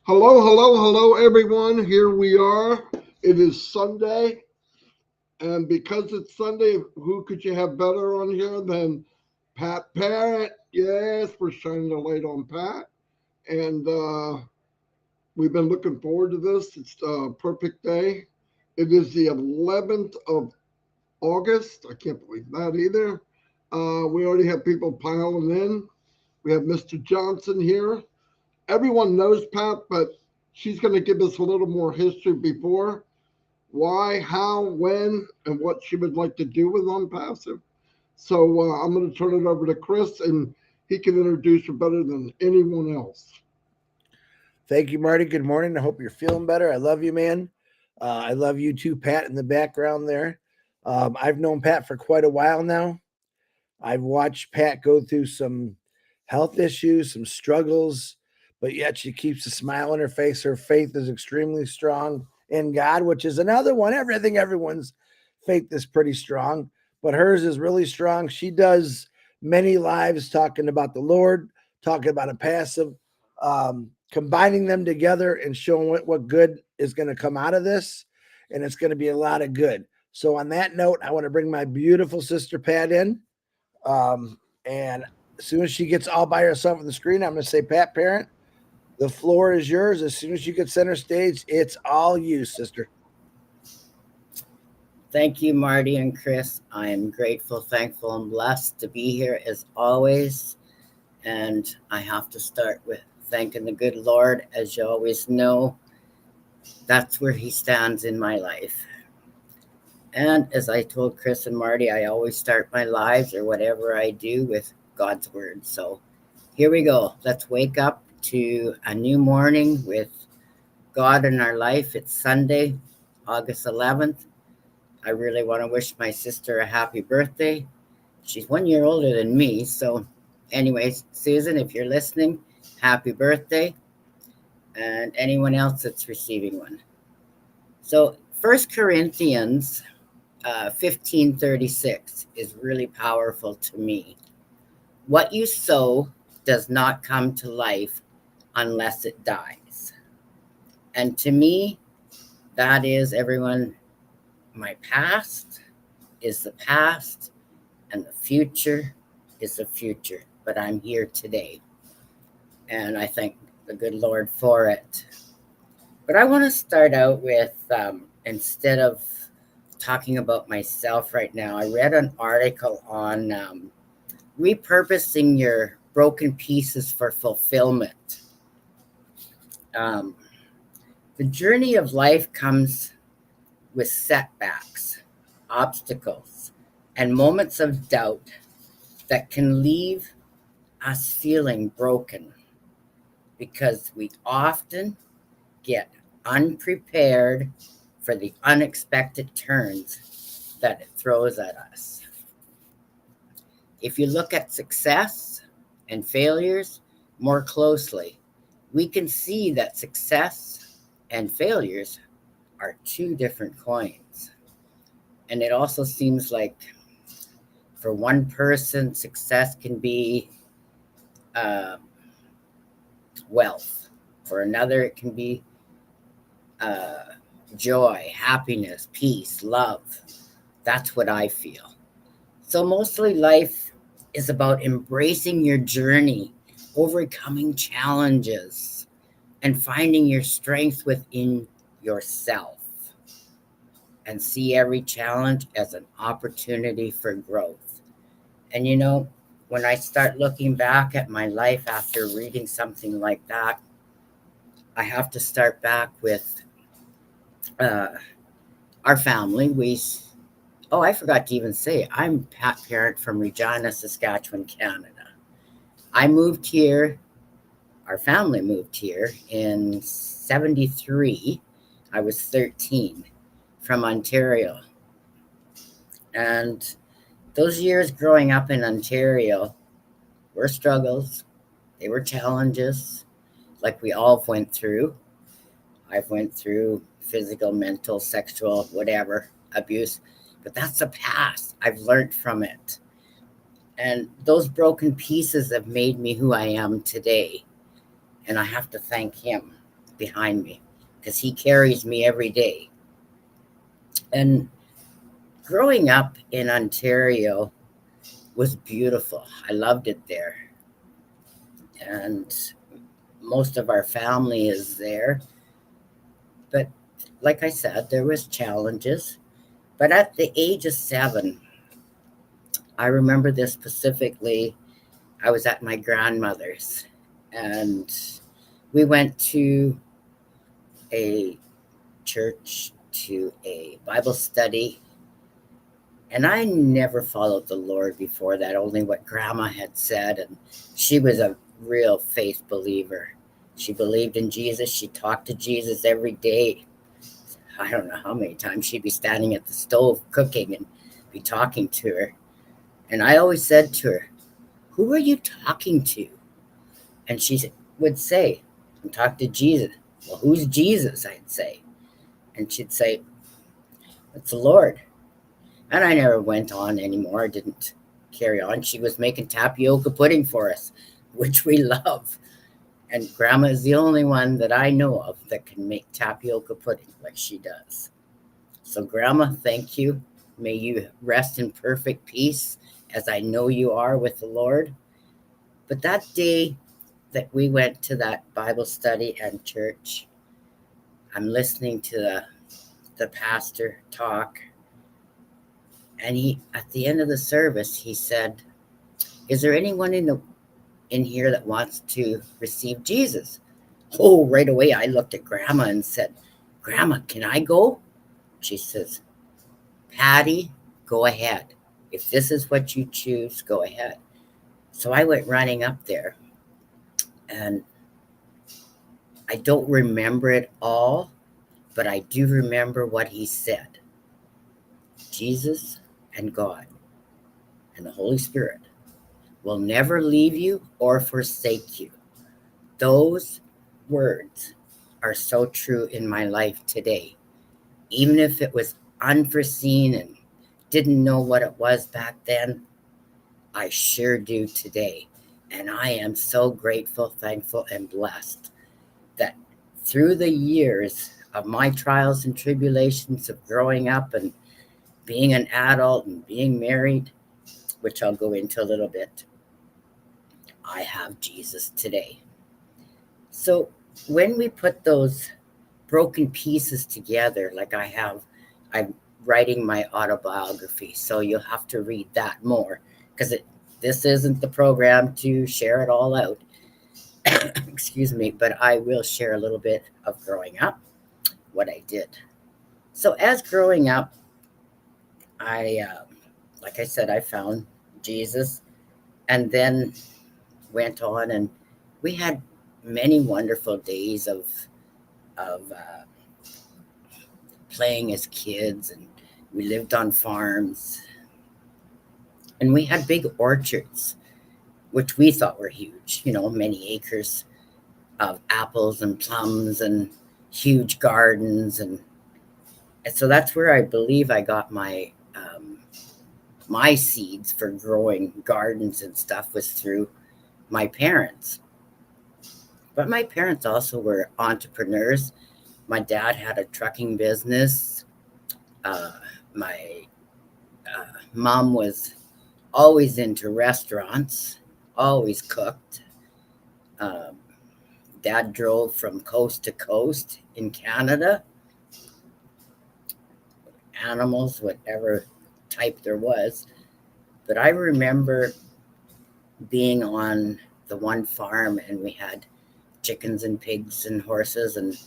Hello, hello, hello, everyone. Here we are. It is Sunday. And because it's Sunday, who could you have better on here than Pat Parrott? Yes, we're shining the light on Pat. And we've been looking forward to this. It's a perfect day. It is the 11th of August. I can't believe that either. We already have people piling in. We have Mr. Johnson here. Everyone knows Pat, but she's going to give us a little more history before why, how, when, and what she would like to do with ONPASSIVE. So I'm going to turn it over to Chris, and he can introduce her better than anyone else. Thank you, Marty. Good morning. I hope you're feeling better. I love you, man. I love you too, Pat, in the background there. I've known Pat for quite a while now. I've watched Pat go through some health issues, some struggles, but yet she keeps a smile on her face. Her faith is extremely strong in God, which is another one. Everyone's faith is pretty strong, but hers is really strong. She does many lives talking about the Lord, talking about a passive, combining them together and showing what good is going to come out of this. And it's going to be a lot of good. So on that note, I want to bring my beautiful sister Pat in. And as soon as she gets all by herself on the screen, I'm going to say, Pat Parent, the floor is yours. As soon as you get center stage, it's all you, sister. Thank you, Marty and Chris. I am grateful, thankful, and blessed to be here as always. And I have to start with thanking the good Lord. As you always know, that's where he stands in my life. And as I told Chris and Marty, I always start my lives or whatever I do with God's word. So here we go. Let's wake up to a new morning with God in our life. It's Sunday, August 11th. I really want to wish my sister a happy birthday. She's 1 year older than me. So anyways, Susan, if you're listening, happy birthday. And anyone else that's receiving one. So 1 Corinthians 15:36 is really powerful to me. What you sow does not come to life unless it dies. And to me, that is, everyone, my past is the past and the future is the future. But I'm here today. And I thank the good Lord for it. But I want to start out with, instead of talking about myself right now, I read an article on repurposing your broken pieces for fulfillment. The journey of life comes with setbacks, obstacles, and moments of doubt that can leave us feeling broken because we often get unprepared for the unexpected turns that it throws at us. If you look at success and failures more closely, we can see that success and failures are two different coins. And it also seems like for one person, success can be wealth. For another, it can be joy, happiness, peace, love. That's what I feel. So mostly life is about embracing your journey, overcoming challenges, and finding your strength within yourself. And see every challenge as an opportunity for growth. And you know, when I start looking back at my life after reading something like that, I have to start back with our family. I forgot to even say, I'm Pat Parent from Regina, Saskatchewan, Canada. I moved here, our family moved here in 73. I was 13 from Ontario. And those years growing up in Ontario were struggles. They were challenges like we all went through. I've went through physical, mental, sexual, whatever, abuse. But that's the past. I've learned from it. And those broken pieces have made me who I am today. And I have to thank him. behind me because he carries me every day. And growing up in Ontario was beautiful. I loved it there. And most of our family is there. But like I said, there was challenges. But at the age of 7, I remember this specifically. I was at my grandmother's and we went to a church, to a Bible study. And I never followed the Lord before that, only what Grandma had said. And she was a real faith believer. She believed in Jesus. She talked to Jesus every day. I don't know how many times she'd be standing at the stove cooking and be talking to her. And I always said to her, "Who are you talking to?" And she would say, "I'm talking to Jesus." "Well, who's Jesus?" I'd say. And she'd say, "It's the Lord." And I never went on anymore. I didn't carry on. She was making tapioca pudding for us, which we love. And Grandma is the only one that I know of that can make tapioca pudding like she does. So Grandma, thank you. May you rest in perfect peace, as I know you are with the Lord. But that day that we went to that Bible study and church, I'm listening to the pastor talk. And he, at the end of the service, he said, "Is there anyone in here that wants to receive Jesus?" Oh, right away I looked at Grandma and said, "Grandma, can I go?" She says, "Patty, go ahead. If this is what you choose, go ahead." So I went running up there, and I don't remember it all, but I do remember what he said. Jesus and God and the Holy Spirit will never leave you or forsake you. Those words are so true in my life today. Even if it was unforeseen and didn't know what it was back then, I sure do today. And I am so grateful, thankful, and blessed that through the years of my trials and tribulations of growing up and being an adult and being married, which I'll go into a little bit, I have Jesus today. So when we put those broken pieces together, like I'm writing my autobiography, so you'll have to read that more because this isn't the program to share it all out. Excuse me, but I will share a little bit of growing up, what I did. So as growing up, I, like I said, I found Jesus and then went on, and we had many wonderful days of playing as kids, and we lived on farms, and we had big orchards, which we thought were huge, many acres of apples and plums and huge gardens. And so that's where I believe I got my my seeds for growing gardens and stuff, was through my parents. But my parents also were entrepreneurs. My dad had a trucking business. My mom was always into restaurants, always cooked. Dad drove from coast to coast in Canada. Animals, whatever type there was. But I remember being on the one farm, and we had chickens and pigs and horses. And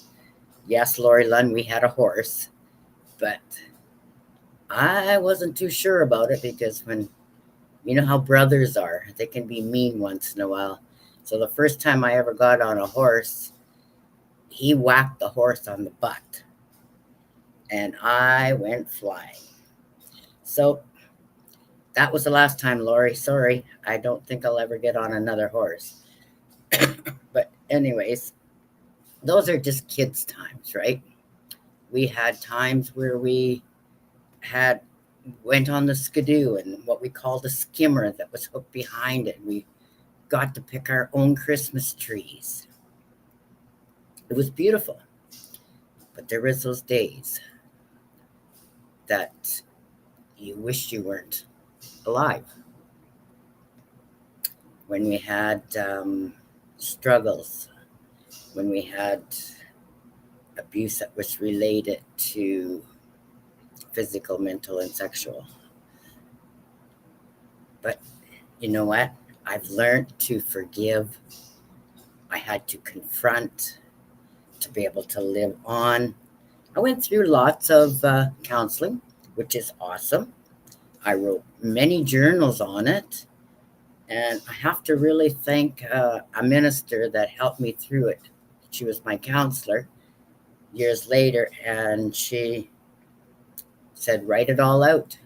yes, Lori Lund, we had a horse, but I wasn't too sure about it because when, you know how brothers are, they can be mean once in a while. So the first time I ever got on a horse, he whacked the horse on the butt, and I went flying. So that was the last time, Lori. Sorry, I don't think I'll ever get on another horse. But anyways, those are just kids' times, right? We had times where we went on the skidoo and what we called a skimmer that was hooked behind it. We got to pick our own Christmas trees. It was beautiful. But there was those days that you wished you weren't alive. When we had struggles, when we had abuse that was related to physical, mental, and sexual. But you know what? I've learned to forgive. I had to confront to be able to live on. I went through lots of counseling, which is awesome. I wrote many journals on it. And I have to really thank a minister that helped me through it. She was my counselor years later, and she said, write it all out.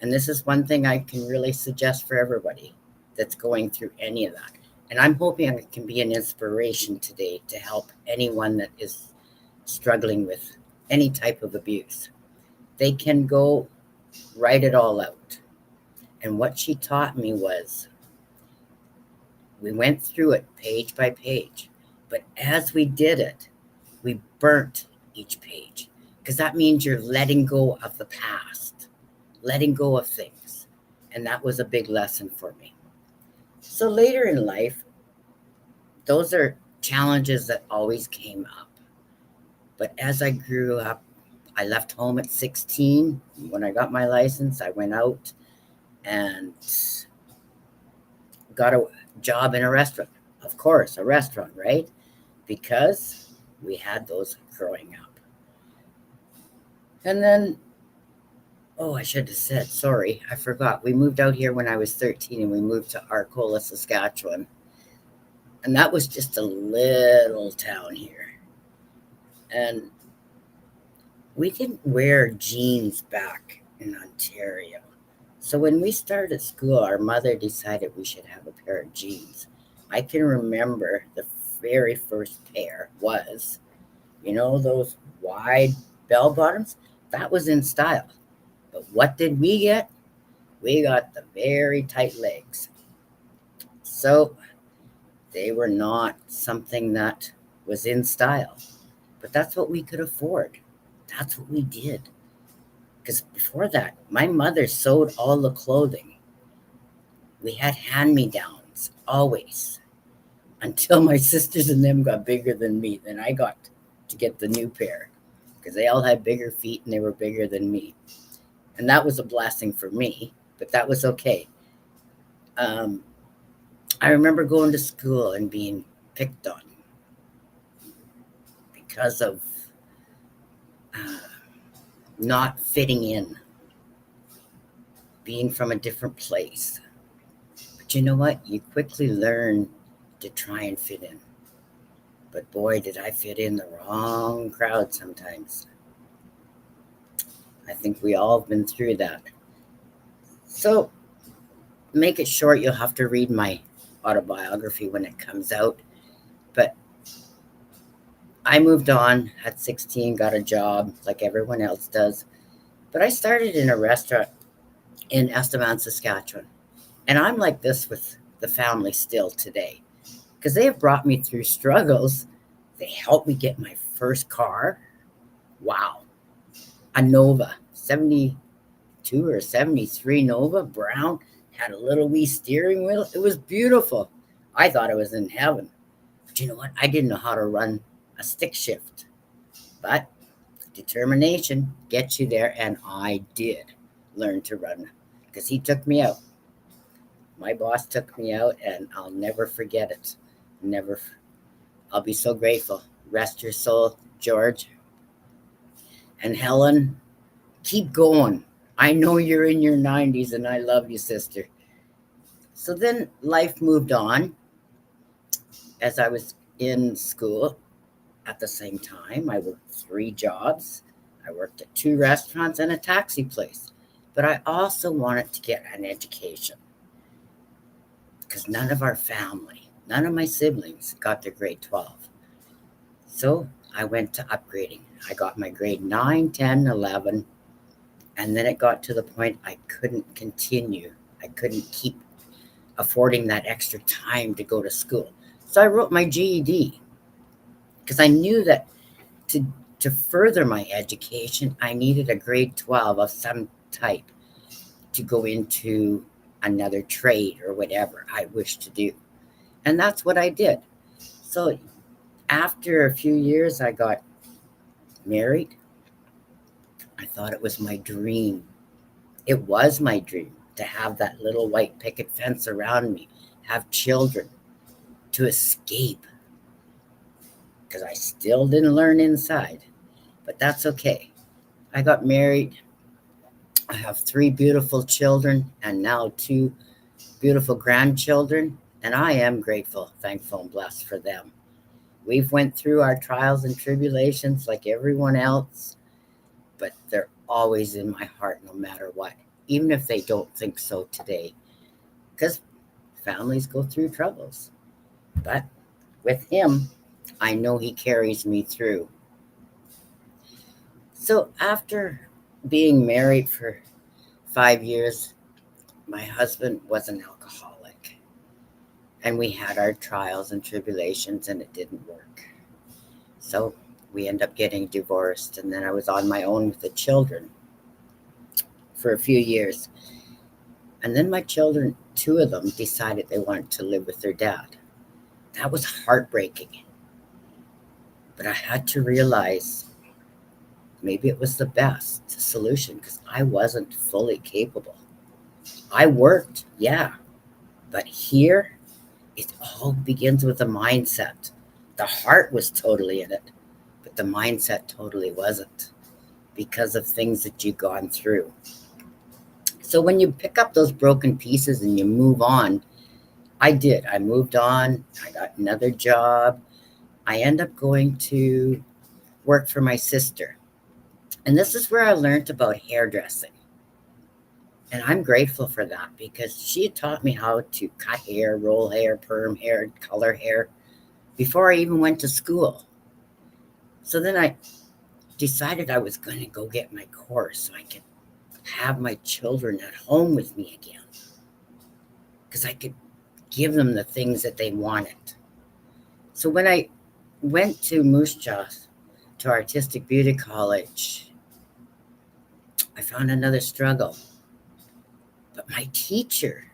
And this is one thing I can really suggest for everybody that's going through any of that. And I'm hoping I can be an inspiration today to help anyone that is struggling with any type of abuse. They can go write it all out. And what she taught me was, we went through it page by page, but as we did it, we burnt each page, because that means you're letting go of the past, letting go of things. And that was a big lesson for me. So later in life, those are challenges that always came up. But as I grew up, I left home at 16. When I got my license, I went out and got a job in a restaurant. Of course, a restaurant, right? Because we had those growing up. And then, I should have said, sorry, I forgot. We moved out here when I was 13, and we moved to Arcola, Saskatchewan. And that was just a little town here. And we didn't wear jeans back in Ontario. So when we started school, our mother decided we should have a pair of jeans. I can remember the very first pair was, those wide bell bottoms. That was in style. But what did we get? We got the very tight legs. So they were not something that was in style. But that's what we could afford. That's what we did. Because before that, my mother sewed all the clothing. We had hand-me-downs, always. Until my sisters and them got bigger than me. Then I got to get the new pair. Because they all had bigger feet and they were bigger than me. And that was a blessing for me. But that was okay. I remember going to school and being picked on. Because of not fitting in, being from a different place. But you know what? You quickly learn to try and fit in. But boy, did I fit in the wrong crowd sometimes. I think we all have been through that. So, make it short, you'll have to read my autobiography when it comes out. But I moved on at 16, got a job like everyone else does. But I started in a restaurant in Estevan, Saskatchewan. And I'm like this with the family still today. Because they have brought me through struggles. They helped me get my first car. Wow. A Nova, 72 or 73 Nova, brown, had a little wee steering wheel. It was beautiful. I thought I was in heaven. But you know what? I didn't know how to run a stick shift. But determination gets you there, and I did learn to run because he took me out. My boss took me out, and I'll never forget it. Never. I'll be so grateful. Rest your soul, George. And Helen, keep going. I know you're in your 90s, and I love you, sister. So then life moved on. As I was in school, at the same time, I worked 3 jobs. I worked at 2 restaurants and a taxi place. But I also wanted to get an education. Because none of our family, none of my siblings got their grade 12. So I went to upgrading. I got my grade 9, 10, 11. And then it got to the point I couldn't continue. I couldn't keep affording that extra time to go to school. So I wrote my GED. Because because I knew that to further my education, I needed a grade 12 of some type to go into another trade or whatever I wished to do. And that's what I did. So after a few years, I got married. I thought it was my dream. It was my dream to have that little white picket fence around me, have children, to escape. Because I still didn't learn inside, but that's okay. I got married. I have 3 beautiful children and now 2 beautiful grandchildren, and I am grateful, thankful, and blessed for them. We've went through our trials and tribulations like everyone else, but they're always in my heart no matter what, even if they don't think so today, because families go through troubles. But with him, I know he carries me through. So after being married for 5 years, my husband was an alcoholic, and we had our trials and tribulations, and it didn't work. So we ended up getting divorced, and then I was on my own with the children for a few years. And then my children, 2 of them, decided they wanted to live with their dad. That was heartbreaking. But I had to realize maybe it was the best solution because I wasn't fully capable. I worked, yeah, but here it all begins with a mindset. The heart was totally in it, but the mindset totally wasn't because of things that you've gone through. So when you pick up those broken pieces and you move on, I did. I moved on. I got another job. I end up going to work for my sister. And this is where I learned about hairdressing. And I'm grateful for that because she had taught me how to cut hair, roll hair, perm hair, color hair before I even went to school. So then I decided I was going to go get my course so I could have my children at home with me again. Because I could give them the things that they wanted. So when I went to Moose Jaw, to Artistic Beauty College, I found another struggle. But my teacher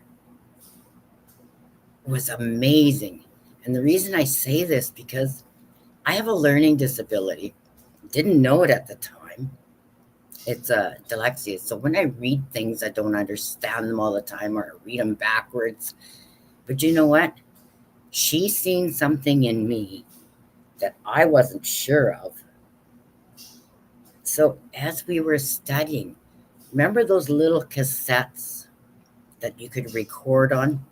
was amazing. And the reason I say this because I have a learning disability. Didn't know it at the time. It's a dyslexia. So when I read things, I don't understand them all the time or I read them backwards. But you know what? She seen something in me that I wasn't sure of. So as we were studying, remember those little cassettes that you could record on?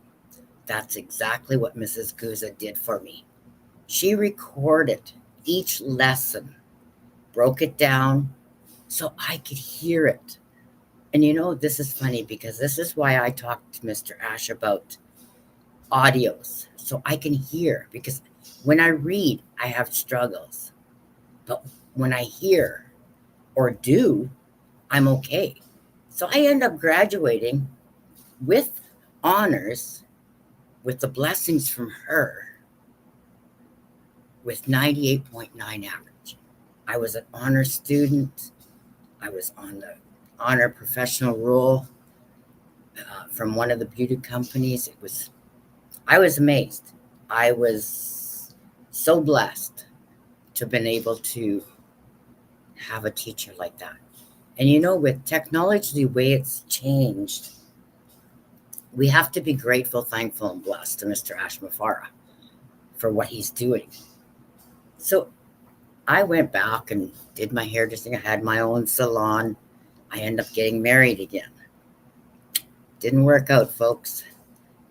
That's exactly what Mrs. Guza did for me. She recorded each lesson, broke it down so I could hear it. And you know, this is funny because this is why I talked to Mr. Ash about audios, so I can hear, because when I read, I have struggles. But when I hear or do, I'm okay. So I end up graduating with honors, with the blessings from her, with 98.9 average. I was an honor student. I was on the honor professional roll from one of the beauty companies. I was amazed. I was so blessed to have been able to have a teacher like that. And you know, with technology, the way it's changed, we have to be grateful, thankful, and blessed to Mr. Ash Mafara for what he's doing. So I went back and did my hairdressing. I had my own salon. I ended up getting married again. Didn't work out, folks.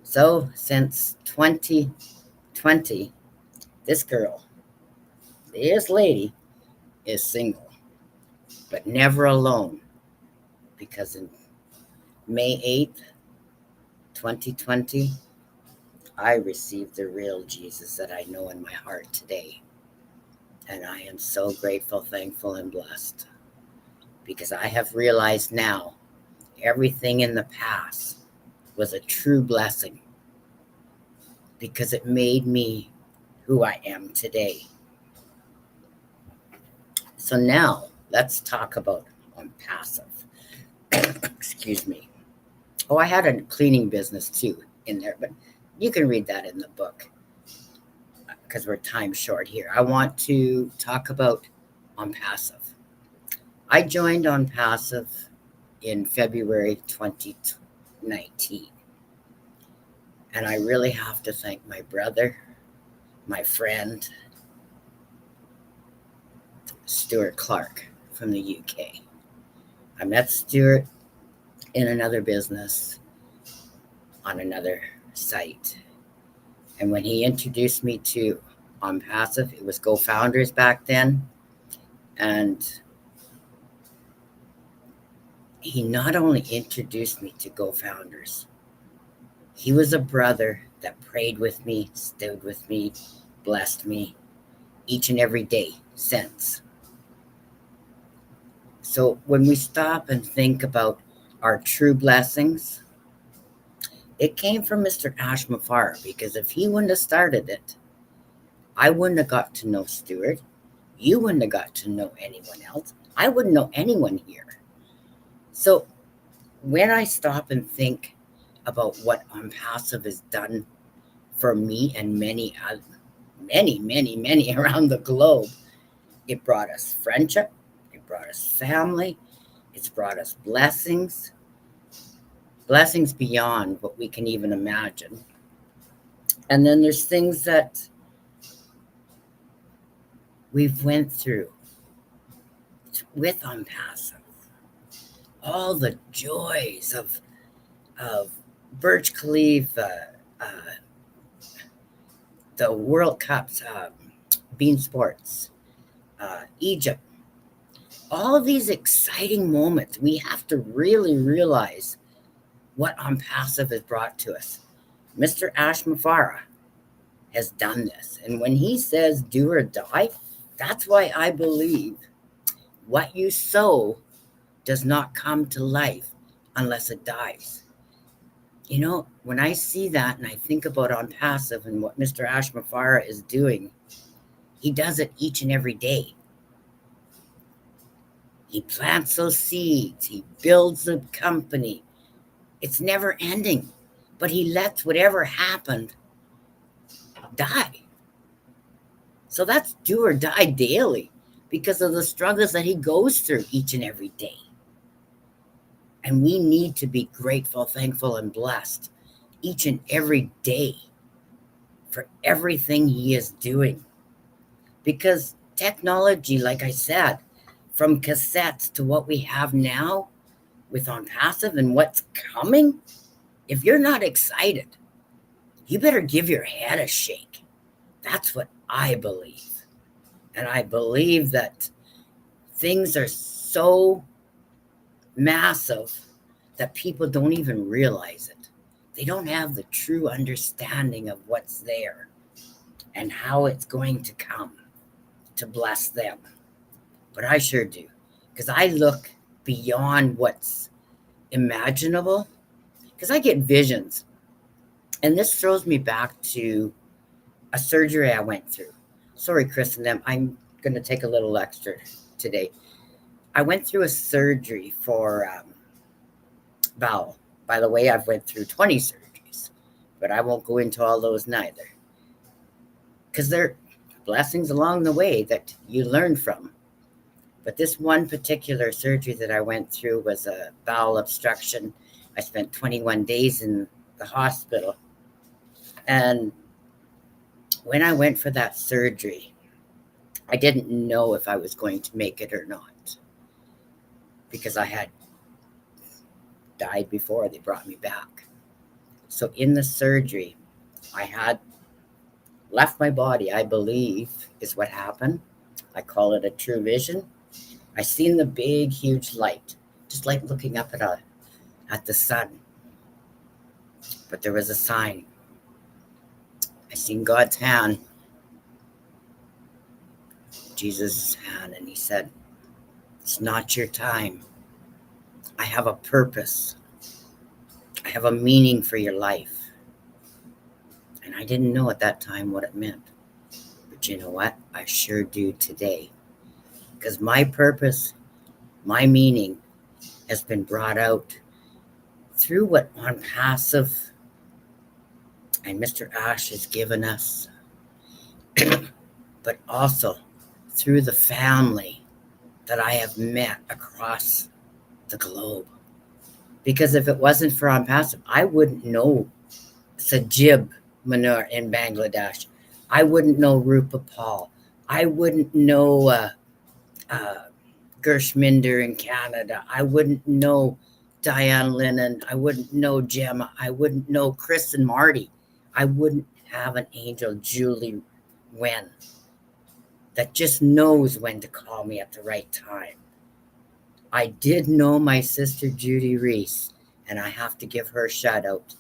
So since 2020, this girl, this lady, is single, but never alone. Because in May 8th, 2020, I received the real Jesus that I know in my heart today. And I am so grateful, thankful, and blessed. Because I have realized now everything in the past was a true blessing. Because it made me who I am today. So now let's talk about ONPASSIVE. Excuse me. Oh, I had a cleaning business too in there, but you can read that in the book because we're time short here. I want to talk about ONPASSIVE. I joined ONPASSIVE in February 2019. And I really have to thank my brother, my friend, Stuart Clark from the UK. I met Stuart in another business on another site. And when he introduced me to ONPASSIVE, it was GoFounders back then. And he not only introduced me to GoFounders, he was a brother that prayed with me, stood with me, blessed me each and every day since. So when we stop and think about our true blessings, it came from Mr. Ashmafara, because if he wouldn't have started it, I wouldn't have got to know Stuart. You wouldn't have got to know anyone else. I wouldn't know anyone here. So when I stop and think about what ONPASSIVE has done for me and many around the globe, it brought us friendship, it brought us family, it's brought us blessings beyond what we can even imagine. And then there's things that we've went through with ONPASSIVE. All the joys of Burj Khalifa, the World Cups, Bean Sports, Egypt, all these exciting moments. We have to really realize what ONPASSIVE has brought to us. Mr. Ashmafara has done this. And when he says do or die, that's why I believe what you sow does not come to life unless it dies. You know, when I see that and I think about ONPASSIVE and what Mr. Ashmafara is doing, he does it each and every day. He plants those seeds. He builds a company. It's never ending, but he lets whatever happened die. So that's do or die daily because of the struggles that he goes through each and every day. And we need to be grateful, thankful, and blessed each and every day for everything he is doing. Because technology, like I said, from cassettes to what we have now with ONPASSIVE and what's coming, if you're not excited, you better give your head a shake. That's what I believe. And I believe that things are so massive that people don't even realize it. They don't have the true understanding of what's there and how it's going to come to bless them. But I sure do, because I look beyond what's imaginable, because I get visions. And this throws me back to a surgery I went through. Sorry, Chris and them, I'm going to take a little extra today. I went through a surgery for bowel. By the way, I've went through 20 surgeries, but I won't go into all those neither, because they're blessings along the way that you learn from. But this one particular surgery that I went through was a bowel obstruction. I spent 21 days in the hospital. And when I went for that surgery, I didn't know if I was going to make it or not, because I had died before they brought me back. So in the surgery, I had left my body, I believe is what happened. I call it a true vision. I seen the big, huge light, just like looking up at the sun. But there was a sign. I seen God's hand, Jesus' hand, and he said, it's not your time. I have a purpose. I have a meaning for your life. And I didn't know at that time what it meant. But you know what? I sure do today. because my purpose, my meaning has been brought out through what ONPASSIVE and Mr. Ash has given us, but also through the family that I have met across the globe. Because if it wasn't for ONPASSIVE, I wouldn't know Sajib Manur in Bangladesh. I wouldn't know Rupa Paul. I wouldn't know Gershminder in Canada. I wouldn't know Diane Lennon. I wouldn't know Gemma. I wouldn't know Chris and Marty. I wouldn't have an angel, Julie Wen, that just knows when to call me at the right time. I did know my sister Judy Reese, and I have to give her a shout out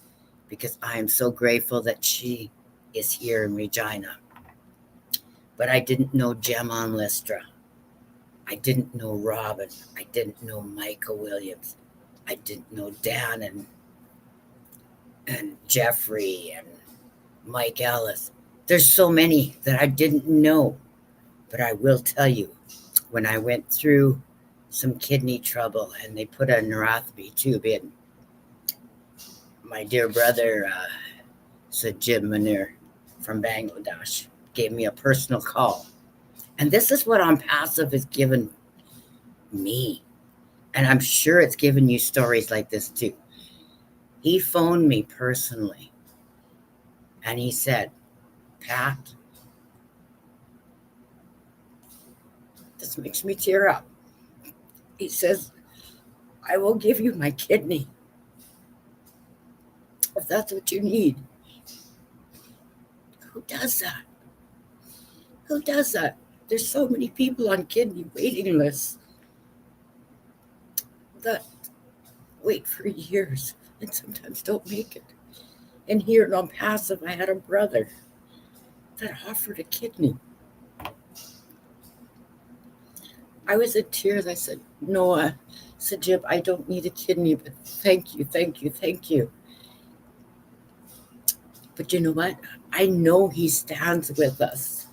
because I am so grateful that she is here in Regina. But I didn't know Gemma and Listra. I didn't know Robin. I didn't know Michael Williams. I didn't know Dan and Jeffrey and Mike Ellis. There's so many that I didn't know. But I will tell you, when I went through some kidney trouble and they put a neurotomy tube in, my dear brother, Sajib Manur from Bangladesh, gave me a personal call. And this is what ONPASSIVE has given me. And I'm sure it's given you stories like this too. He phoned me personally and he said, Pat, this makes me tear up. He says, I will give you my kidney if that's what you need. Who does that? Who does that? There's so many people on kidney waiting lists that wait for years and sometimes don't make it. And here in ONPASSIVE, I had a brother that offered a kidney. I was in tears. I said, Noah, Sajib, I don't need a kidney, but thank you, thank you, thank you. But you know what? I know he stands with us.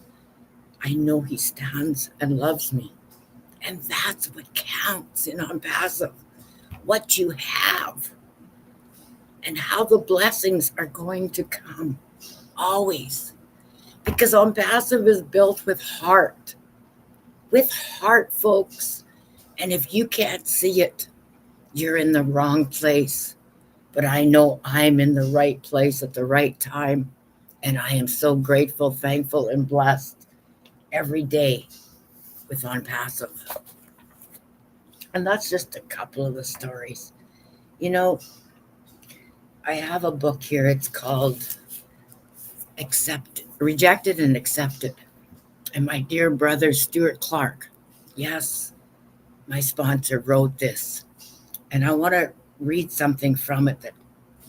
I know he stands and loves me. And that's what counts in ONPASSIVE. What you have and how the blessings are going to come always. Because ONPASSIVE is built with heart. With heart, folks. And if you can't see it, you're in the wrong place. But I know I'm in the right place at the right time. And I am so grateful, thankful, and blessed every day with ONPASSIVE. And that's just a couple of the stories. You know, I have a book here. It's called Rejected and Accepted. And my dear brother, Stuart Clark, yes, my sponsor, wrote this. And I want to read something from it that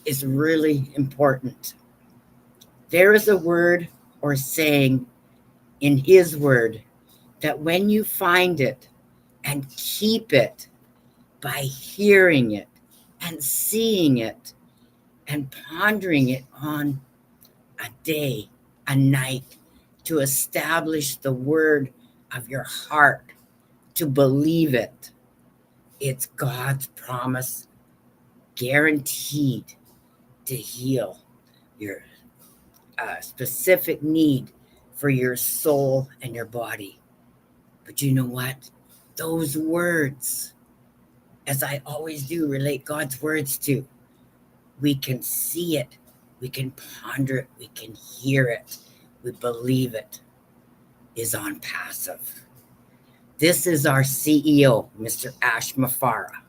is really important. There is a word or saying in his word that when you find it and keep it by hearing it and seeing it and pondering it on a day, a night, to establish the word of your heart, to believe it, it's God's promise, guaranteed to heal your specific need for your soul and your body. But you know what? Those words, as I always do, relate God's words to. We can see it. We can ponder it. We can hear it. We believe it is ONPASSIVE. This is our CEO, Mr. Ash Mafara.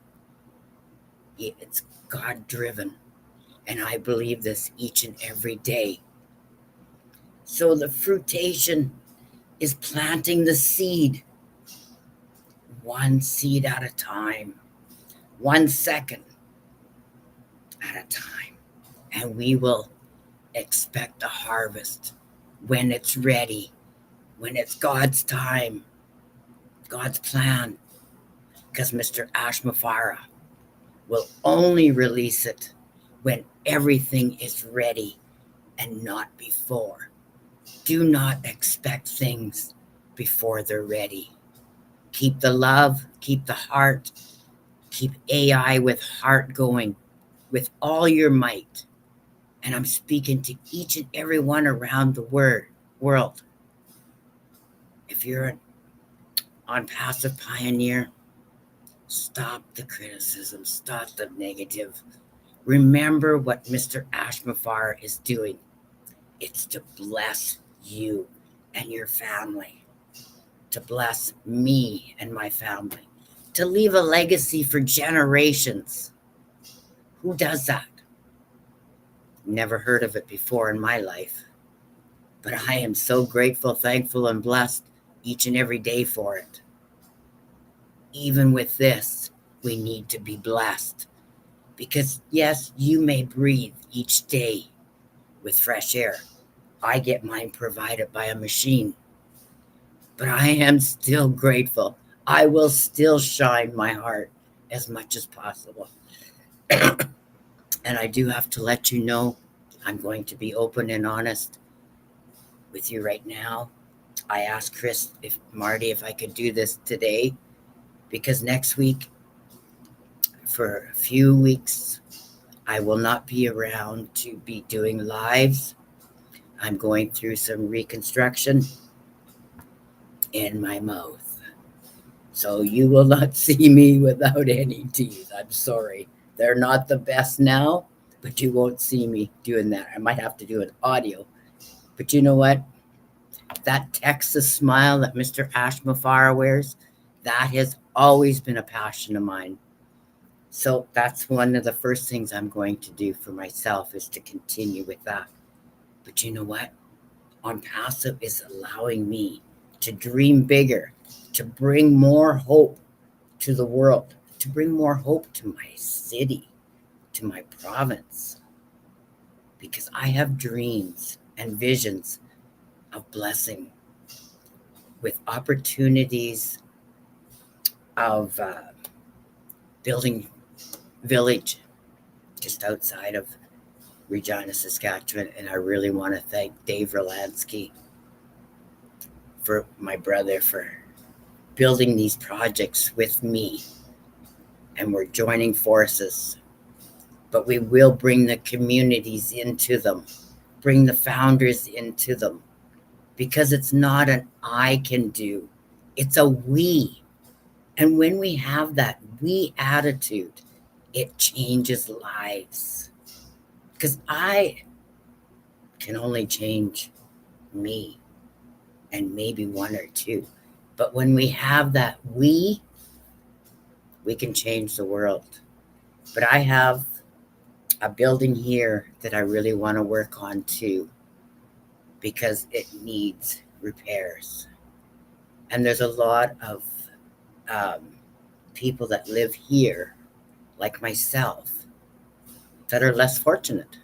It's God-driven. And I believe this each and every day. So the fruitation is planting the seed, one seed at a time, 1 second at a time. And we will expect a harvest when it's ready, when it's God's time, God's plan. Because Mr. Ash Mafara will only release it when everything is ready and not before. Do not expect things before they're ready. Keep the love, keep the heart, keep AI with heart going with all your might. And I'm speaking to each and every one around the world. If you're an ONPASSIVE pioneer, stop the criticism, stop the negative. Remember what Mr. Ashmafar is doing. It's to bless you and your family, to bless me and my family, to leave a legacy for generations. Who does that? Never heard of it before in my life. But I am so grateful, thankful, and blessed each and every day for it. Even with this, we need to be blessed. Because yes, you may breathe each day with fresh air. I get mine provided by a machine. But I am still grateful. I will still shine my heart as much as possible. And I do have to let you know, I'm going to be open and honest with you right now. I asked Chris, Marty, if I could do this today, because next week, for a few weeks, I will not be around to be doing lives. I'm going through some reconstruction in my mouth. So you will not see me without any teeth. I'm sorry. They're not the best now, but you won't see me doing that. I might have to do an audio. But you know what? That Texas smile that Mr. Ashmafar wears, that has always been a passion of mine. So that's one of the first things I'm going to do for myself, is to continue with that. But you know what? ONPASSIVE is allowing me to dream bigger, to bring more hope to the world, to bring more hope to my city, to my province. Because I have dreams and visions of blessing, with opportunities of building village just outside of Regina, Saskatchewan. And I really want to thank Dave Rolanski, for my brother, for building these projects with me. And we're joining forces. But we will bring the communities into them, bring the founders into them. Because it's not an I can do, it's a we. And when we have that we attitude, it changes lives. Because I can only change me and maybe one or two. But when we have that we can change the world. But I have a building here that I really want to work on too, because it needs repairs. And there's a lot of people that live here, like myself, that are less fortunate.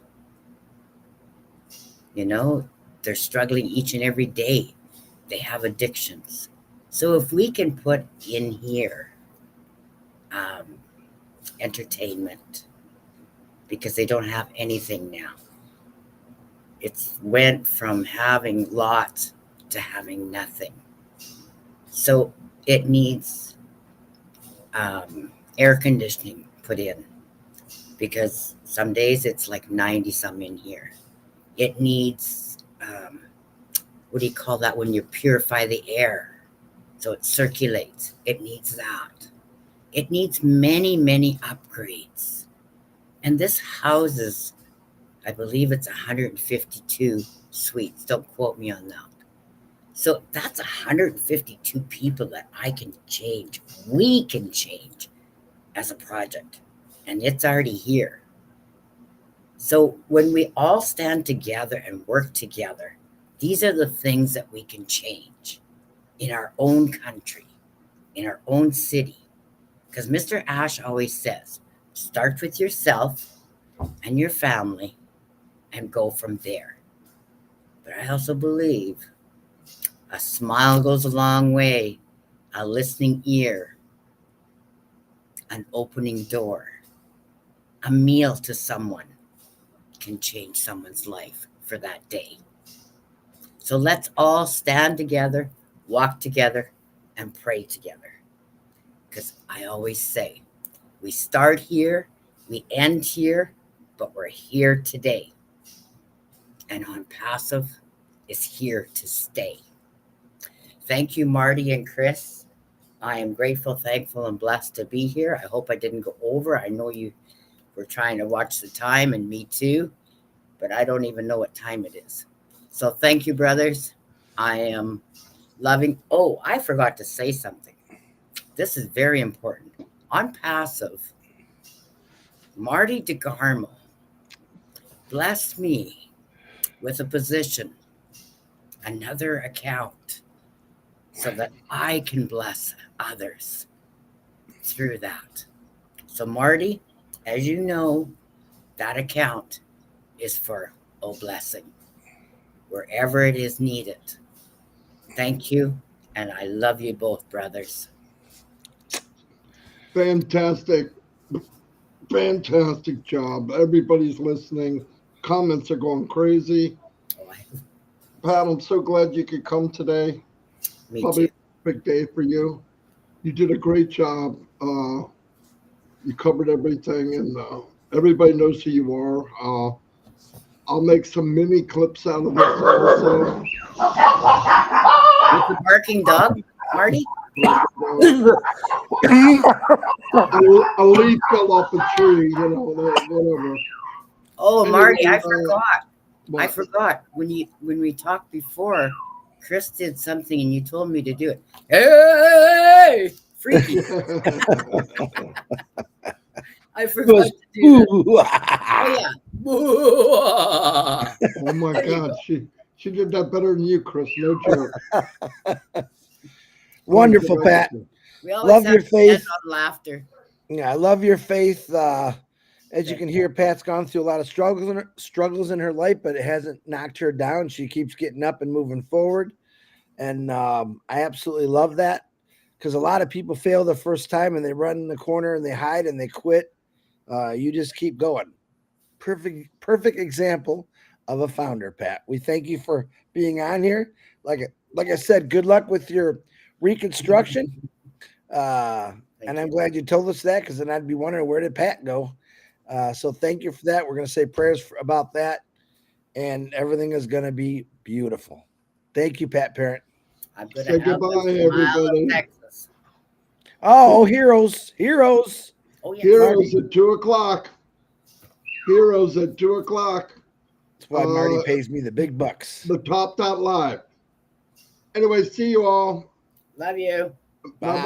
You know, they're struggling each and every day. They have addictions. So if we can put in here entertainment, because they don't have anything now. It's went from having lots to having nothing. So it needs air conditioning put in, because some days it's like 90 some in here. It needs, what do you call that when you purify the air so it circulates? It needs that. It needs many, many upgrades. And this houses, I believe it's 152 suites. Don't quote me on that. So that's 152 people that I can change. We can change as a project. And it's already here. So when we all stand together and work together, these are the things that we can change in our own country, in our own city. Because Mr. Ash always says, start with yourself and your family and go from there. But I also believe a smile goes a long way, a listening ear, an opening door, a meal to someone can change someone's life for that day. So let's all stand together, walk together, and pray together. Because I always say, we start here, we end here, but we're here today. And ONPASSIVE is here to stay. Thank you, Marty and Chris. I am grateful, thankful, and blessed to be here. I hope I didn't go over. I know you were trying to watch the time, and me too, but I don't even know what time it is. So thank you, brothers. I am loving. Oh, I forgot to say something. This is very important. ONPASSIVE, Marty DeGarmo blessed me with a position, another account, so that I can bless others through that. So Marty, as you know, that account is for blessing wherever it is needed. Thank you, and I love you both, brothers. Fantastic. Fantastic job. Everybody's listening. Comments are going crazy. Oh, Pat, I'm so glad you could come today. me Probably too. a big day for you. You did a great job. You covered everything, and everybody knows who you are. I'll make some mini clips out of this also. With the barking dog, Marty? A leaf fell off a tree, whatever. Oh, Marty, I Anyway, forgot. but I forgot. When we talked before, Chris did something and you told me to do it. Hey, freaky. I forgot to do that. Oh yeah. oh my God, she did that better than you, Chris. No joke. Wonderful, Pat. We always Love have your to end faith. on laughter. Yeah, I love your faith. As you can hear, Pat's gone through a lot of struggles in her life, but it hasn't knocked her down. She keeps getting up and moving forward. And I absolutely love that, because a lot of people fail the first time and they run in the corner and they hide and they quit. You just keep going. Perfect example of a founder, Pat. We thank you for being on here. Like I said, good luck with your reconstruction. And I'm glad you told us that, because then I'd be wondering, where did Pat go? So thank you for that. We're going to say prayers about that, and everything is going to be beautiful. Thank you, Pat Parent. I'm going Say to have goodbye, a smile everybody. of Texas. Oh, heroes. Oh, yeah. Heroes at 2 o'clock. Heroes at 2 o'clock. That's why Marty pays me the big bucks. The Top Live. Anyway, see you all. Love you. Bye-bye.